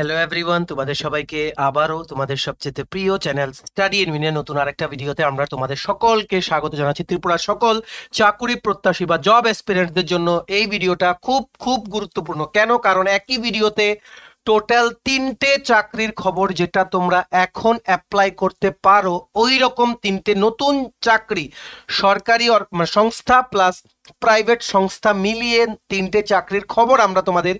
Hello everyone, তোমাদের সবাইকে আবারও তোমাদের সবচেয়ে প্রিয় চ্যানেল স্টাডি ইন মিনে নতুন আরেকটা ভিডিওতে আমরা তোমাদের সকলকে স্বাগত জানাচ্ছি। ত্রিপুরার সকল চাকুরি প্রত্যাশী বা জব এসপিরেন্টদের জন্য এই ভিডিওটা খুব খুব গুরুত্বপূর্ণ। কেন? কারণ একই ভিডিওতে টোটাল 3টে চাকরির খবর যেটা তোমরা এখন অ্যাপ্লাই করতে পারো, ওই রকম 3টে নতুন চাকরি সরকারি সংস্থা প্লাস প্রাইভেট সংস্থা মিলিয়ে 3টে চাকরির খবর আমরা তোমাদের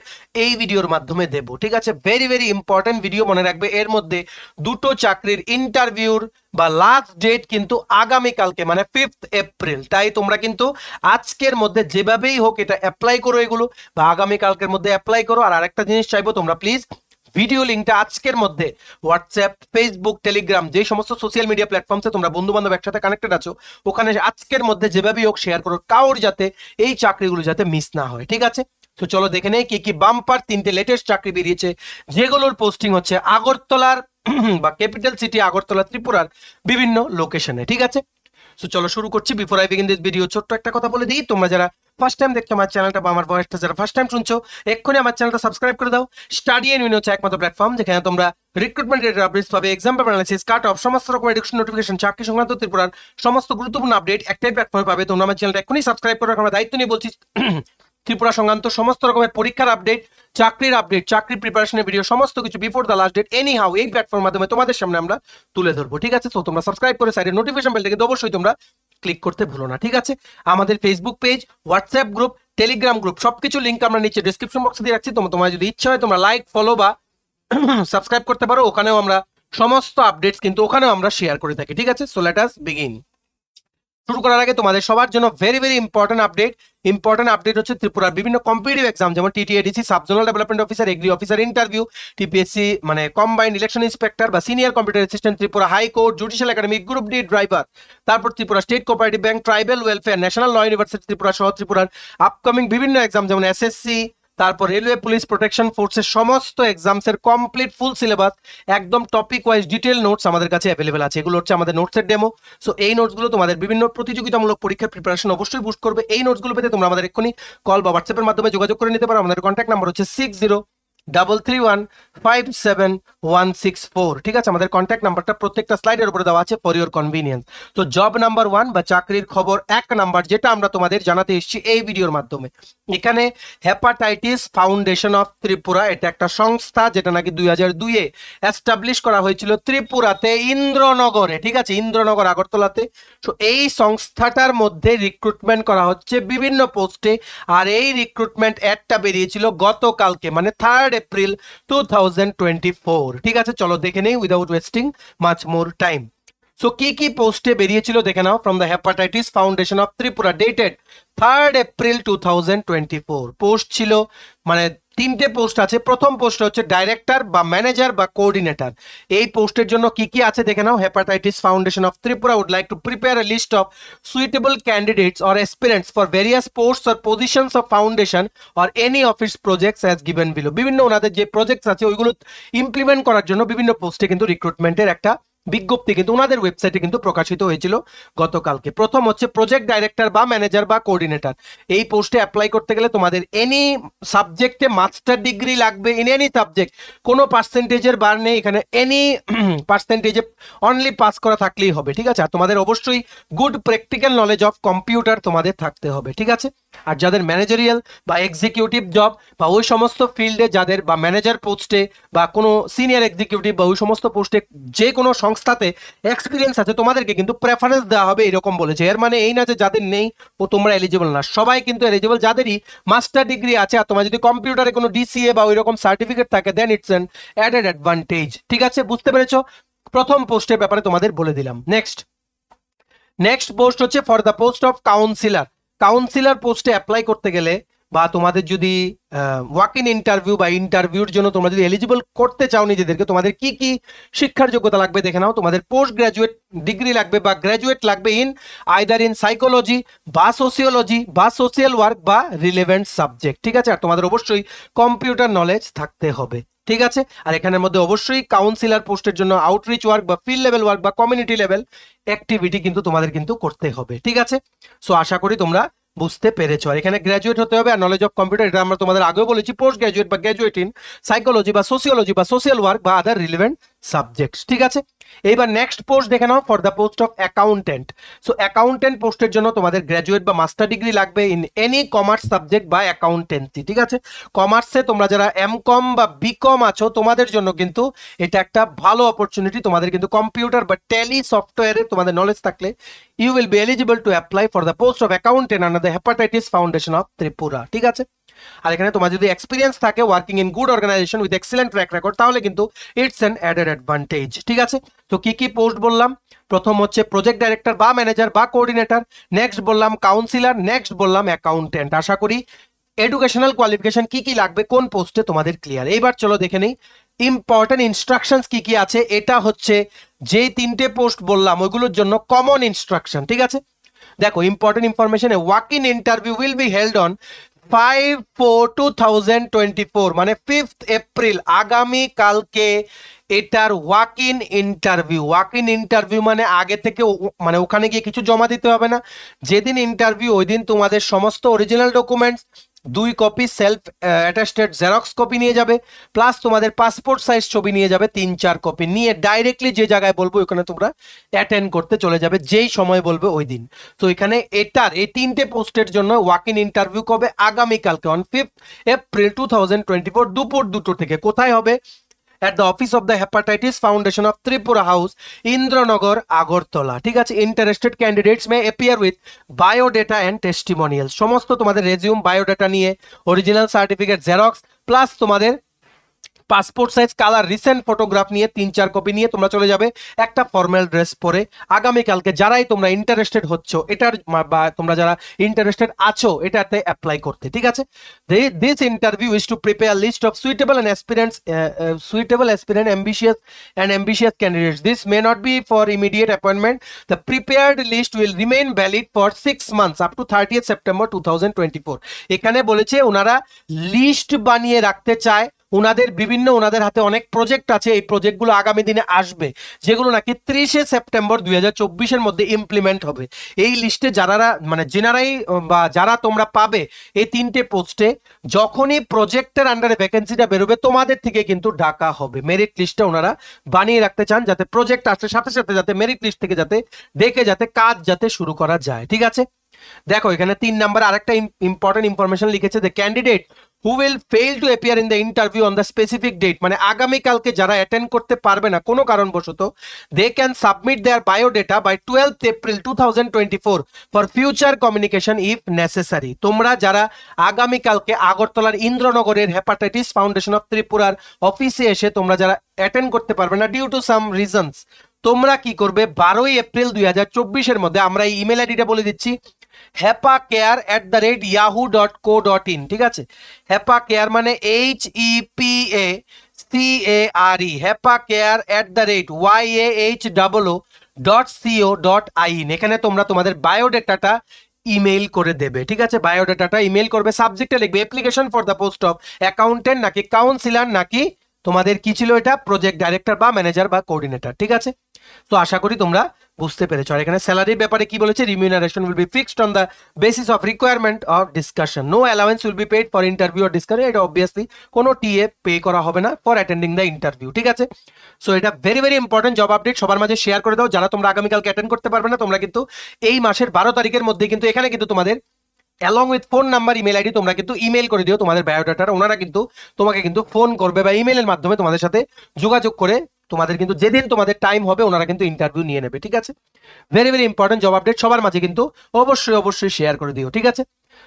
এই ভিডিওর মাধ্যমে দেব। ঠিক আছে, ভেরি ভেরি ইম্পর্টেন্ট ভিডিও। মনে রাখবে এর মধ্যে দুটো চাকরির ইন্টারভিউর বা লাস্ট ডেট কিন্তু আগামীকালকে মানে 5th এপ্রিল। তাই তোমরা কিন্তু আজকের মধ্যে যেভাবেই হোক এটা অ্যাপ্লাই করো এগুলো, বা আগামীকালকের মধ্যে অ্যাপ্লাই করো। আর আরেকটা জিনিস চাইবো, তোমরা প্লিজ ভিডিও লিঙ্কটা আজকের মধ্যে হোয়াটসঅ্যাপ, ফেসবুক, টেলিগ্রাম, যে সমস্ত সোশ্যাল মিডিয়া প্ল্যাটফর্মসে তোমরা বন্ধু বান্ধব একসাথে কানেক্টেড আছো, ওখানে আজকের মধ্যে যেভাবেই হোক শেয়ার করো, কাউর যাতে এই চাকরিগুলো যাতে মিস না হয়। ঠিক আছে, তো চলো দেখে নেই কি কি বাম্পার 3টে লেটেস্ট চাকরি বেরিয়েছে, যেগুলোর পোস্টিং হচ্ছে আগরতলার বা ক্যাপিটাল সিটি আগরতলা, ত্রিপুরার বিভিন্ন লোকেশনে। ঠিক আছে, তো চলো শুরু করছি। Before I begin this video, ছোট্ট একটা কথা বলে দিই, তোমরা যারা ফার্স্ট টাইম দেখছো আমার চ্যানেলটা বা আমার ভয়েসটা যারা ফার্স্ট টাইম শুনছো, এক্ষুনি আমার চ্যানেলটা সাবস্ক্রাইব করে দাও। স্টাডি এন্ড উইন হচ্ছে একমাত্র প্ল্যাটফর্ম যেখানে তোমরা রিক্রুটমেন্ট রিলেটেড আপডেটস পাবে, exam paper analysis, cut off, সমস্ত রকম এডুকেশন নোটিফিকেশন, চাকরি সংক্রান্ত ত্রিপুরার সমস্ত গুরুত্বপূর্ণ আপডেট একটাই প্ল্যাটফর্মে পাবে। তোমরা আমার চ্যানেলটা এক্ষুনি সাবস্ক্রাইব করে রাখো। আমরা দায়িত্ব নিয়ে বলছি, ত্রিপুরা সংক্রান্ত সমস্ত রকমের পরীক্ষার আপডেট, চাকরির আপডেট, চাকরি প্রিপারেশনের ভিডিও, সমস্ত কিছু before the last date anyhow এই প্ল্যাটফর্মের মাধ্যমে তোমাদের সামনে আমরা তুলে ধরবো। ঠিক আছে, তো তোমরা সাবস্ক্রাইব করে সাইডে নোটিফিকেশন বেলটাকে অবশ্যই তোমরা ক্লিক করতে ভুলো না। ঠিক আছে, আমাদের Facebook page, WhatsApp group, Telegram group সবকিছু লিঙ্ক আমরা নিচে ডিসক্রিপশন বক্সে দিয়ে রাখছি। তোমার যদি ইচ্ছা হয় তোমরা লাইক, ফলো বা সাবস্ক্রাইব করতে পারো। ওখানেও আমরা সমস্ত আপডেটস কিন্তু ওখানেও আমরা শেয়ার করে থাকি। ঠিক আছে, সো লেট আস বিগিন। শুরু করার আগে তোমাদের সবার জন্য ভেরি ভেরি ইম্পর্টেন্ট আপডেট হচ্ছে ত্রিপুরার বিভিন্ন কম্পিটিটিভ এক্সাম, যেমন TTADC, sub zonal development officer, agri officer interview, TPSC মানে কম্বাইন্ড ইলেকশন ইন্সপেক্টর বা senior computer assistant, Tripura high court, judicial academy, group D driver, তারপর Tripura state cooperative bank, tribal welfare, national law university Tripura সহ ত্রিপুরার upcoming বিভিন্ন exam যেমন SSC, তারপর railway, police, protection ফোর্সের সমস্ত এক্সামসের কমপ্লিট ফুল সিলেবাস, একদম টপিক ওয়াইজ ডিটেল নোটস আমাদের কাছে অ্যাভেলেবেল আছে। এগুলো হচ্ছে আমাদের নোটসের ডেমো। সো এই নোটসগুলো তোমাদের বিভিন্ন প্রতিযোগিতামূলক পরীক্ষার প্রিপারেশন অবশ্যই বুস্ট করবে। এই নোটসগুলো পেতে তোমরা আমাদের এক্ষুনি কল বা হোয়াটসঅ্যাপের মাধ্যমে যোগাযোগ করে নিতে পারো। আমাদের কন্ট্যাক্ট নাম্বার হচ্ছে 6033157164। ঠিক আছে, আমাদের কন্ট্যাক্ট নাম্বারটা প্রত্যেকটা স্লাইডের উপরে দেওয়া আছে ফর ইওর কনভিনিয়েন্স। তো জব নাম্বার 1 বা চাকরির খবর 1 নাম্বার যেটা আমরা তোমাদের জানাতে এসেছি এই ভিডিওর মাধ্যমে, এখানে হেপাটাইটিস ফাউন্ডেশন অফ ত্রিপুরা, এটা একটা সংস্থা যেটা নাকি 2002-এ এস্টাবলিশ করা হয়েছিল ত্রিপুরাতে, ইন্দ্রনগরে। ঠিক আছে, ইন্দ্রনগর আগরতলাতে। তো এই সংস্থাটার মধ্যে রিক্রুটমেন্ট করা হচ্ছে বিভিন্ন পোস্টে, আর এই রিক্রুটমেন্ট অ্যাডটা বেরিয়েছিল গতকালকে মানে 3rd এপ্রিল 2024। ঠিক আছে, চলো দেখে নেই without wasting much more time. So কি কি পোস্টে বেরিয়েছিল দেখে নাও। From the hepatitis foundation of Tripura, dated 3rd April 2024। Post ছিল মানে 3টে পোস্ট আছে। প্রথম পোস্ট হচ্ছে ডাইরেক্টর বা ম্যানেজার বা কোঅর্ডিনেটর। এই পোস্টের জন্য কি কি আছে দেখে নাও। Hepatitis foundation of Tripura would like to prepare a list of suitable candidates or aspirants for various posts or positions of foundation or any of its projects as given below। বিভিন্ন ওনাদের যে প্রজেক্টস আছে ওইগুলো ইমপ্লিমেন্ট করার জন্য বিভিন্ন পোস্টে কিন্তু রিক্রুটমেন্টের একটা বিজ্ঞপ্তি কিন্তু ওনাদের ওয়েবসাইটে কিন্তু প্রকাশিত হয়েছিল গতকালকে। প্রথম হচ্ছে প্রজেক্ট ডাইরেক্টর বা ম্যানেজার বা কোঅর্ডিনেটর। এই পোস্টে অ্যাপ্লাই করতে গেলে তোমাদের এনি সাবজেক্টে মাস্টার ডিগ্রি লাগবে, ইন এনি সাবজেক্ট। কোনো পার্সেন্টেজের বার নেই এখানে, এনি পার্সেন্টেজে অনলি পাস করা থাকলেই হবে। ঠিক আছে, আর তোমাদের অবশ্যই good practical knowledge of computer তোমাদের থাকতে হবে। ঠিক আছে, আর যাদের ম্যানেজারিয়াল বা এক্সিকিউটিভ জব বা ওই সমস্ত ফিল্ডে যাদের বা ম্যানেজার পোস্টে বা কোনো সিনিয়র এক্সিকিউটিভ বা ওই সমস্ত পোস্টে যে কোনো সংস্থাতে এক্সপিরিয়েন্স আছে, তোমাদেরকে কিন্তু প্রেফারেন্স দেওয়া হবে এরকম বলেছে। এর মানে এই না যে যাদের নেই ও তোমরা এলিজিবল না, সবাই কিন্তু এলিজিবল যাদেরই মাস্টার ডিগ্রি আছে। আর তোমার যদি কম্পিউটারে কোনো ডিসিএ বা ওই রকম সার্টিফিকেট থাকে দেন ইটস অ্যান অ্যাডেড অ্যাডভান্টেজ। ঠিক আছে, বুঝতে পেরেছো? প্রথম পোস্টের ব্যাপারে তোমাদের বলে দিলাম। নেক্সট পোস্ট হচ্ছে for the post of councillor পোস্টে অ্যাপ্লাই করতে গেলে বা তোমাদের যদি ওয়াক ইন ইন্টারভিউ বা ইন্টারভিউর জন্য তোমরা যদি এলিজিবল করতে চাও নিজেদেরকে, তোমাদের কি কি শিক্ষার যোগ্যতা লাগবে দেখে নাও। তোমাদের পোস্ট গ্রাজুয়েট ডিগ্রি লাগবে বা গ্রাজুয়েট লাগবে ইন আইদার ইন সাইকোলজি বা সোসিওলজি বা সোশ্যাল ওয়ার্ক বা রিলেভেন্ট সাবজেক্ট। ঠিক আছে, আর তোমাদের অবশ্যই কম্পিউটার নলেজ থাকতে হবে। ঠিক আছে, আর এখানের মধ্যে অবশ্যই কাউন্সিলর পোস্টের জন্য আউটরিচ ওয়ার্ক বা ফিল্ড লেভেল ওয়ার্ক বা কমিউনিটি লেভেল অ্যাক্টিভিটি কিন্তু তোমাদের কিন্তু করতে হবে। ঠিক আছে, সো আশা করি তোমরা বুঝতে পেরেছো। আর এখানে গ্র্যাজুয়েট হতে হবে, আর নলেজ অফ কম্পিউটার এটা আমরা তোমাদের আগেও বলেছি, পোস্ট গ্র্যাজুয়েট বা গ্র্যাজুয়েট ইন সাইকোলজি বা সোসিওলজি বা সোশ্যাল ওয়ার্ক বা আদার রিলেভেন্ট সাবজেক্টস। ঠিক আছে, এইবার নেক্সট পোস্ট দেখে নাও, for the post of accountant. So accountant পোস্টের জন্য তোমাদের গ্র্যাজুয়েট বা মাস্টার ডিগ্রি লাগবে ইন এনি কমার্স সাবজেক্ট বা অ্যাকাউন্টেন্সি। ঠিক আছে, কমার্সে তোমরা যারা এমকম বা বিকম আছো তোমাদের জন্য কিন্তু এটা একটা ভালো অপরচুনিটি। তোমাদের কিন্তু কম্পিউটার বা ট্যালি সফটওয়্যারের তোমাদের নলেজ থাকলে you will be eligible to apply for the post of accountant under the hepatitis foundation of Tripura. ঠিক আছে, আর এখানে তোমার যদি এক্সপিরিয়েন্স থাকে working in good organization with excellent track record তাহলে কিন্তু ইটস অ্যান অ্যাডেড অ্যাডভান্টেজ। ঠিক আছে, তো কি কি পোস্ট বললাম? প্রথম হচ্ছে প্রজেক্ট ডাইরেক্টর বা ম্যানেজার বা কোঅর্ডিনেটর, নেক্সট বললাম কাউন্সিলর, নেক্সট বললাম অ্যাকাউন্টেন্ট। আশা করি এডুকেশনাল কোয়ালিফিকেশন কি কি লাগবে কোন পোস্টে তোমাদের ক্লিয়ার। এইবার চলো দেখে নেই ইম্পর্টেন্ট ইনস্ট্রাকশনস কি কি আছে। এটা হচ্ছে যে তিনটে পোস্ট বললাম ওইগুলোর জন্য কমন ইনস্ট্রাকশন। ঠিক আছে, দেখো important information, walk in interview will be held on 5/4/2024 মানে 5th এপ্রিল, আগামী কালকে এটার walk in interview. Walk in interview মানে আগে থেকে মানে ওখানে গিয়ে কিছু জমা দিতে হবে না, যেদিন ইন্টারভিউ ওই দিন তোমাদের সমস্ত original documents 2 copy self attested xerox copy নিয়ে যাবে, প্লাস তোমাদের পাসপোর্ট সাইজ ছবি নিয়ে যাবে 3-4 কপি, নিয়ে ডাইরেক্টলি যে জায়গায় বলবো ওখানে তোমরা অ্যাটেন্ড করতে চলে যাবে যেই সময় বলবে ওই দিন। তো এখানে এটার এই তিনটে পোস্টের জন্য ওয়াক ইন ইন্টারভিউ কবে? আগামীকালকে অন 5th এপ্রিল 2024 দুপুর 2টো থেকে। কোথায় হবে? at the office of the Hepatitis Foundation of Tripura House, Indranagar, Agartala। ঠিক আছে, interested candidates may appear with biodata and testimonials। সমস্ত তোমাদের রেজিউম বায়োডাটা নিয়ে অরিজিনাল সার্টিফিকেট জেরক্স প্লাস তোমাদের passport size colour recent photograph নিয়ে 3-4 copy নিয়ে তোমরা চলে যাবে একটা ফর্মাল ড্রেস পরে আগামীকালকে। যারাই তোমরা ইন্টারেস্টেড হচ্ছ এটার বা তোমরা যারা ইন্টারেস্টেড আছো এটাতে অ্যাপ্লাই করতে। ঠিক আছে, this interview is to prepare list of suitable aspirant ambitious candidates. This may not be for immediate appointment. The prepared list will remain valid for 6 months up to 30th September 2024। এখানে বলেছে ওনারা list বানিয়ে রাখতে চায়, ওনাদের হাতে অনেক project আছে, এই প্রজেক্টগুলো আগামী দিনে আসবে যেগুলো নাকি 30শে সেপ্টেম্বর 2024-এর মধ্যে ইমপ্লিমেন্ট হবে। এই লিস্টে যারা মানে জেনারাই বা যারা তোমরা পাবে এই তিনটে পোস্টে যখনই প্রজেক্টের আন্ডারে ভ্যাকেন্সিটা বেরোবে তোমাদের থেকে কিন্তু ডাকা হবে। মেরিট লিস্টটা ওনারা বানিয়ে রাখতে চান যাতে প্রজেক্ট আসার সাথে সাথে যাতে মেরিট লিস্ট থেকে যাতে ডেকে যাতে কাজ যাতে শুরু করা যায়। ঠিক আছে, দেখো এখানে 3 নাম্বার আরেকটা ইম্পর্টেন্ট ইনফরমেশন লিখেছে, the candidate who will fail to appear in the interview on the specific date মানে আগামীকালকে যারা অ্যাটেন্ড করতে পারবে না কোনো কারণবশত, they can submit their biodata by 12th April 2024 for future communication if necessary। তোমরা যারা আগামীকালকে আগরতলার ইন্দ্রনগরের হেপাটাইটিস ফাউন্ডেশন অফ ত্রিপুরার অফিসে এসে তোমরা যারা অ্যাটেন্ড করতে পারবে না ডিউ টু সাম রিজনস, তোমরা কি করবে 12ই এপ্রিল 2024-এর মধ্যে, আমরা এই ইমেল আইডিটা বলে দিচ্ছি, hepacare@yahoo.co.in। ঠিক আছে, হেপাকেয়ার মানে HEPACARE, hepacare@yahoo.co.in। এখানে তোমরা তোমাদের বায়োডাটাটা ইমেইল করে দেবে। ঠিক আছে, বায়োডাটাটা ইমেইল করবে, সাবজেক্টে লিখবে application for the post of accountant নাকি কাউন্সিলর নাকি তোমাদের কি ছিল এটা প্রজেক্ট ডাইরেক্টর বা ম্যানেজার বা কোঅর্ডিনেটর। ঠিক আছে, তো আশা করি তোমরা বুঝতে পেরেছো। আর এখানে স্যালারির ব্যাপারে কি বলেছে, remuneration will be fixed on the basis of requirement of discussion, no allowance will be paid for interview or discussion. এটা অবভিয়াসলি কোনো টিএ পে করা হবে না ফর অ্যাটেন্ডিং দ্য ইন্টারভিউ। ঠিক আছে, সো এটা very very important job update, সবার মাঝে শেয়ার করে দাও। যারা তোমরা আগামীকালকে অ্যাটেন্ড করতে পারবে না তোমরা কিন্তু এই মাসের 12 তারিখের মধ্যে কিন্তু এখানে কিন্তু তোমাদের along with phone number email ID তোমরা কিন্তু ইমেল করে দিও তোমাদের বায়োডাটা, ওনারা কিন্তু তোমাকে কিন্তু ফোন করবে বা ইমেলের মাধ্যমে তোমাদের সাথে যোগাযোগ করে তোমাদের কিন্তু যেদিন তোমাদের টাইম হবে ওনারা কিন্তু ইন্টারভিউ নিয়ে নেবে। ঠিক আছে, very very important job update, সবার মাঝে কিন্তু অবশ্যই শেয়ার করে দিও। ঠিক আছে,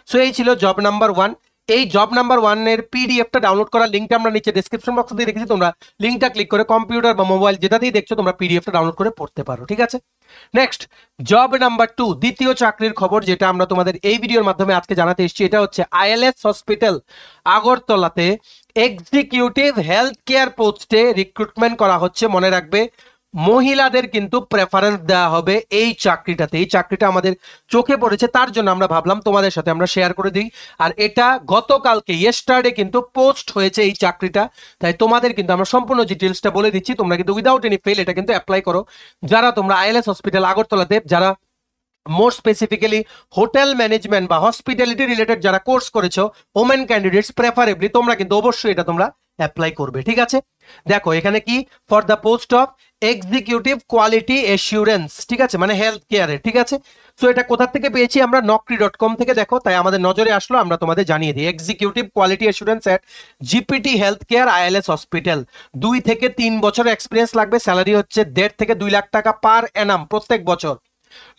সো এই ছিল জব নাম্বার 1। এই জব নাম্বার 1 এর পিডিএফটা ডাউনলোড করার লিঙ্কটা আমরা নিচে ডেসক্রিপশন বক্সে দিয়ে রেখেছি, তোমরা লিঙ্কটা ক্লিক করে কম্পিউটার বা মোবাইল যেটাতেই দেখছো তোমরা পিডিএফটা ডাউনলোড করে পড়তে পারো। ঠিক আছে, নেক্সট জব নাম্বার 2, দ্বিতীয় চাকরির খবর যেটা আমরা তোমাদের এই ভিডিওর মাধ্যমে আজকে জানাতে এসেছি, এটা হচ্ছে আইএলএস হসপিটাল আগরতলাতে এক্সিকিউটিভ হেলথ কেয়ার পোস্টে রিক্রুটমেন্ট করা হচ্ছে। মনে রাখবে মহিলাদের কিন্তু প্রেফারেন্স দেওয়া হবে এই চাকরিটাতে। এই চাকরিটা আমাদের চোখে পড়েছে তার জন্য আমরা ভাবলাম তোমাদের সাথে আমরা শেয়ার করে দিই। আর এটা গতকালকে ইয়েস্টারডে কিন্তু পোস্ট হয়েছে এই চাকরিটা, তাই তোমাদের কিন্তু আমরা সম্পূর্ণ ডিটেলসটা বলে দিচ্ছি। তোমরা কিন্তু উইদাউট এনি ফেল এটা কিন্তু অ্যাপ্লাই করো যারা তোমরা আইএলএস হসপিটাল আগরতলাতে যারা মোর স্পেসিফিক্যালি হোটেল ম্যানেজমেন্ট বা হসপিটালিটি রিলেটেড যারা কোর্স করেছো ওমেন ক্যান্ডিডেটস প্রেফারেবলি তোমরা কিন্তু অবশ্যই এটা তোমরা অ্যাপ্লাই করবে, ঠিক আছে। দেখো এখানে কি, for the post of executive quality assurance, ঠিক আছে, মানে হেলথ কেয়ারের, ঠিক আছে। সো এটা কোথা থেকে পেয়েছি আমরা, naukri.com থেকে, দেখো তাই আমাদের নজরে আসলো, আমরা তোমাদের জানিয়ে দিই। Executive quality assurance at GPT health care ILS hospital, 2 থেকে 3 বছর এক্সপিরিয়েন্স লাগবে, স্যালারি হচ্ছে 1.5 থেকে 2 লাখ টাকা পার অ্যানাম প্রত্যেক বছর,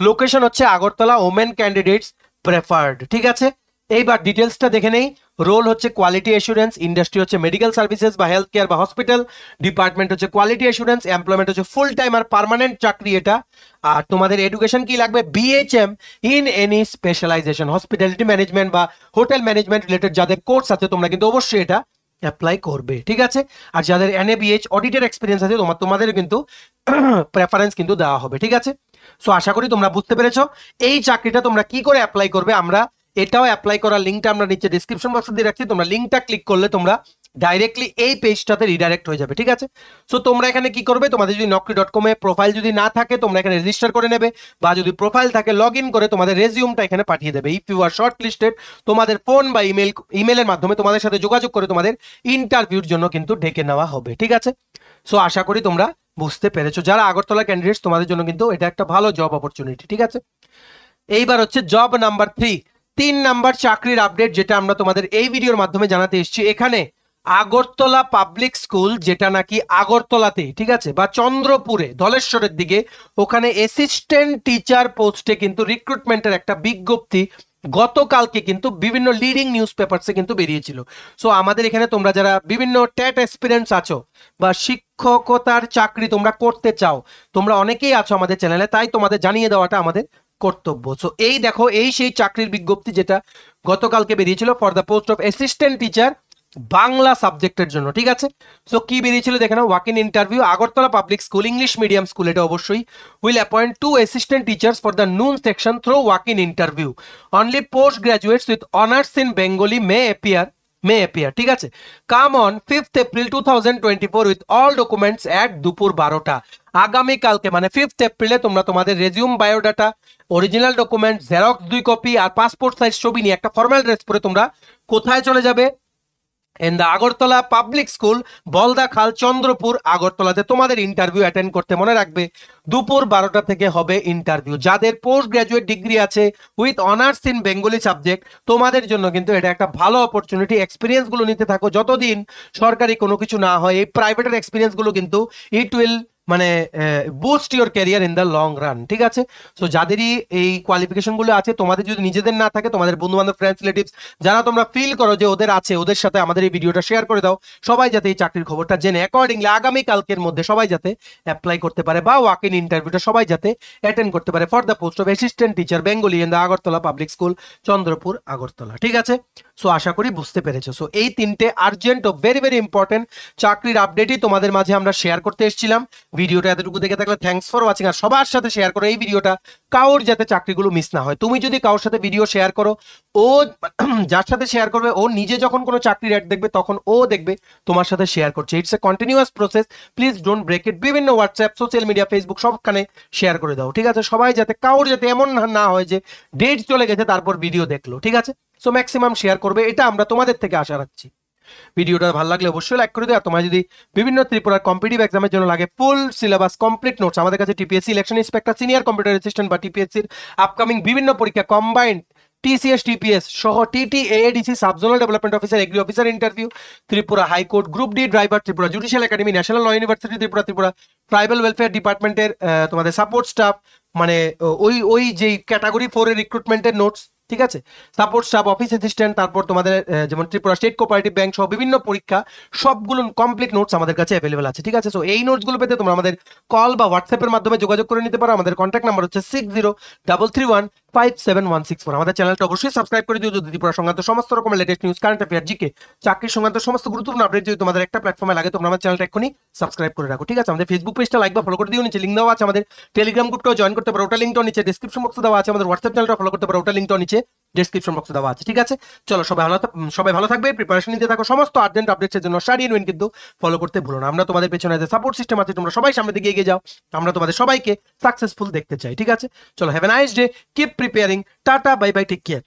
লোকেশন হচ্ছে আগরতলা, ওমেন ক্যান্ডিডেটস প্রেফার্ড, ঠিক আছে। এইবার ডিটেলসটা দেখে নেই। রোল হচ্ছে কোয়ালিটি অ্যাসুরেন্স, ইন্ডাস্ট্রি হচ্ছে মেডিকেল সার্ভিসেস বা হেলথ কেয়ার বা হসপিটাল, ডিপার্টমেন্ট হচ্ছে কোয়ালিটি অ্যাসুরেন্স, এমপ্লয়মেন্ট হচ্ছে ফুল টাইম আর পার্মানেন্ট চাকরি এটা। আর তোমাদের এডুকেশন কি লাগবে, BHM in any specialization, hospitality management বা হোটেল ম্যানেজমেন্ট রিলেটেড যাদের কোর্স আছে তোমরা কিন্তু অবশ্যই এটা অ্যাপ্লাই করবে, ঠিক আছে। আর যাদের এনএবিএইচ অডিটের এক্সপিরিয়েন্স আছে তোমাদের কিন্তু প্রেফারেন্স কিন্তু দেওয়া হবে, ঠিক আছে। সো আশা করি তোমরা বুঝতে পেরেছো এই চাকরিটা তোমরা কি করে অ্যাপ্লাই করবে। আমরা এটাও অ্যাপ্লাই করার লিঙ্কটা আমরা নিচে ডিসক্রিপশন বক্সে দিয়ে রাখছি, তোমরা লিঙ্কটা ক্লিক করলে তোমরা ডাইরেক্টলি এই পেজটাতে রিডাইরেক্ট হয়ে যাবে, ঠিক আছে। সো তোমরা এখানে কি করবে, তোমাদের যদি naukri.com এ প্রোফাইল যদি না থাকে তোমরা এখানে রেজিস্টার করে নেবে, বা যদি প্রোফাইল থাকে লগ ইন করে তোমাদের রেজিউমটা এখানে পাঠিয়ে দেবে। If you are short listed, তোমাদের ফোন বা ইমেলের মাধ্যমে তোমাদের সাথে যোগাযোগ করে তোমাদের ইন্টারভিউর জন্য কিন্তু ডেকে নেওয়া হবে, ঠিক আছে। সো আশা করি তোমরা বুঝতে পেরেছো, যারা আগরতলা ক্যান্ডিডেটস তোমাদের জন্য কিন্তু এটা একটা ভালো জব অপরচুনিটি, ঠিক আছে। এইবার হচ্ছে জব নাম্বার 3, 3 নাম্বার চাকরির আপডেট, যেটা আমরা তোমাদের এই ভিডিওর মাধ্যমে জানাতে এসেছি। এখানে আগরতলা পাবলিক স্কুল, যেটা নাকি আগরতলাতেই, ঠিক আছে, বা চন্দ্রপুরে ধলেশ্বরের দিকে, ওখানে অ্যাসিস্ট্যান্ট টিচার পোস্টে কিন্তু রিক্রুটমেন্টের একটা বিজ্ঞপ্তি গতকালকে কিন্তু বিভিন্ন লিডিং নিউজ পেপারসে কিন্তু বেরিয়েছিল। সো আমাদের এখানে তোমরা যারা বিভিন্ন ট্যাট এক্সপিরিয়েন্স আছো বা শিক্ষকতার চাকরি তোমরা করতে চাও, তোমরা অনেকেই আছো আমাদের চ্যানেলে, তাই তোমাদের জানিয়ে দেওয়াটা আমাদের কর্তব্য। সো এই দেখো, এই সেই চাকরির বিজ্ঞপ্তি যেটা গতকালকে বেরিয়েছিল for the post of assistant teacher Bangla সাবজেক্টের জন্য, ঠিক আছে। সো কি বেরিয়েছিল দেখে নাও, walk in interview, Agartala public school English medium school, এটা অবশ্যই, will appoint 2 assistant teachers for the noon section through walk in interview, only post graduates with honours in Bengali may appear, ঠিক আছে, come on 5th April 2024 with all documents at দুপুর 12টা। আগামীকালকে মানে 5th এপ্রিলে তোমরা তোমাদের resume, biodata, original document, xerox 2 copy আর পাসপোর্ট সাইজ ছবি নিয়ে একটা ফর্মাল ড্রেস পরে তোমরা কোথায় চলে যাবে, in the Agartala public school, Baldakhal, Chandrapur, আগরতলাতে তোমাদের ইন্টারভিউ অ্যাটেন্ড করতে। মনে রাখবে দুপুর 12টা থেকে হবে ইন্টারভিউ। যাদের পোস্ট গ্রাজুয়েট ডিগ্রি আছে with honours in Bengali subject, তোমাদের জন্য কিন্তু এটা একটা ভালো অপরচুনিটি। এক্সপিরিয়েন্স গুলো নিতে থাকো, যতদিন সরকারি কোনো কিছু না হয় এই প্রাইভেটের এক্সপিরিয়েন্স গুলো কিন্তু ইট উইল মানে boost your career in the long run, ঠিক আছে। সো যাদেরই এই কোয়ালিফিকেশন গুলো আছে, তোমাদের যদি নিজেদের না থাকে, তোমাদের বন্ধু বান্ধব, ফ্রেন্ডস, রিলেটিভস যারা তোমরা ফিল করো যে ওদের আছে, ওদের সাথে আমাদের এই ভিডিওটা শেয়ার করে দাও, সবাই যাতে এই চাকরির খবরটা জেনে অ্যাকর্ডিংলি আগামী কালকের মধ্যে সবাই যাতে অ্যাপ্লাই করতে পারে বা ওয়াক ইন ইন্টারভিউটা সবাই যাতে অ্যাটেন্ড করতে পারে for the post of assistant teacher Bengali in the Agartala public school, Chandrapur, Agartala, ঠিক আছে। সো আশা করি বুঝতে পেরেছো। সো এই 3টে আর্জেন্ট ও ভেরি ভেরি ইম্পর্টেন্ট চাকরির আপডেটই তোমাদের মাঝে আমরা শেয়ার করতে এসেছিলাম। ভিডিওটা এতটুকু দেখে থাকলে থ্যাঙ্কস ফর ওয়াচিং, আর সবার সাথে শেয়ার করো এই ভিডিওটা, কাউর যাতে চাকরিগুলো মিস না হয়। তুমি যদি কারোর সাথে ভিডিও শেয়ার করো, ও যার সাথে শেয়ার করবে, ও নিজে যখন কোনো চাকরির অ্যাড দেখবে তখন ও দেখবে তোমার সাথে শেয়ার করছে। It's a continuous process, please don't break it. বিভিন্ন হোয়াটসঅ্যাপ, সোশ্যাল মিডিয়া, ফেসবুক সবখানে শেয়ার করে দাও, ঠিক আছে। সবাই যাতে, কাউর যাতে এমন না হয় যে ডেট চলে গেছে তারপর ভিডিও দেখলো, ঠিক আছে। সো ম্যাক্সিমাম শেয়ার করবে, এটা আমরা তোমাদের থেকে আশা রাখছি। ভিডিওটা ভালো লাগলে অবশ্যই লাইক করে দিও। আর তোমরা যদি বিভিন্ন ত্রিপুরার কম্পিটিটিভ এক্সামের জন্য লাগে ফুল সিলেবাস কমপ্লিট নোটস, আমাদের কাছে TPSC election inspector, senior computer assistant বা টিপিএসসির আপকামিং বিভিন্ন পরীক্ষা, কম্বাইন্ড টিসিএস টিপিএস সহ TT ADC subzonal development officer, agri officer interview, Tripura high court group D driver, Tripura judicial academy, national law university Tripura, Tripura tribal welfare ডিপার্টমেন্টের তোমাদের support staff, মানে ওই যে ক্যাটাগরি 4 এর রিক্রুটমেন্টের নোটস, ঠিক আছে, সাপোর্ট স্টাফ, অফিস অ্যাসিস্ট্যান্ট, তারপর তোমাদের যেমন ত্রিপুরা স্টেট কোঅপারেটিভ ব্যাংক সহ বিভিন্ন পরীক্ষা, সবগুলো কমপ্লিট নোটস আমাদের কাছে অ্যাভেলেবল আছে, ঠিক আছে। সো এই নোটসগুলো পেতে তোমরা আমাদের কল বা হোয়াটসঅ্যাপের মাধ্যমে যোগাযোগ করে নিতে পারো। আমাদের কন্ট্যাক্ট নাম্বার হচ্ছে 6033157164। আমাদের চ্যানেলটা অবশ্যই সাবস্ক্রাইব করে দিও যদি ত্রিপুরা সংক্রান্ত সমস্ত রকমের latest news, current affair, GK, চাকরির সংক্রান্ত সমস্ত গুরুত্বপূর্ণ আপডেট যদি তোমাদের একটা প্ল্যাটফর্মে লাগে, তোমরা আমার চ্যানেলটা এক্ষুনি সাবস্ক্রাইব করে রাখো, ঠিক আছে। আমাদের ফেসবুক পেজটা লাইক বা ফলো করে দিও, নিচে লিঙ্ক দেওয়া আছে। আমাদের টেলিগ্রাম গ্রুপটাও জয়েন করতে পারো, ওটা লিঙ্কটাও নিচে ডিসক্রিপশন বক্সে দেওয়া আছে। আমাদের হোয়াটসঅ্যাপ চ্যানেলটা ফলো করতে পারো, ওটা লিঙ্কটাও নিচে ডেসক্রিপশন বক্সে দেওয়া আছে, ঠিক আছে? চলো সবাই ভালো থাকবে, প্রিপারেশন নিতে থাকো, সমস্ত আর্জেন্ট আপডেটসের জন্য স্টাডি ইন উইন কিন্তু ফলো করতে ভুলো না। আমরা তোমাদের পেছনে যে সাপোর্ট সিস্টেম আছে, তোমরা সবাই সামনের দিকে এগিয়ে যাও, আমরা তোমাদের সবাইকে সাকসেসফুল দেখতে চাই, ঠিক আছে? চলো, have a nice day, keep preparing, tata, bye bye, take care.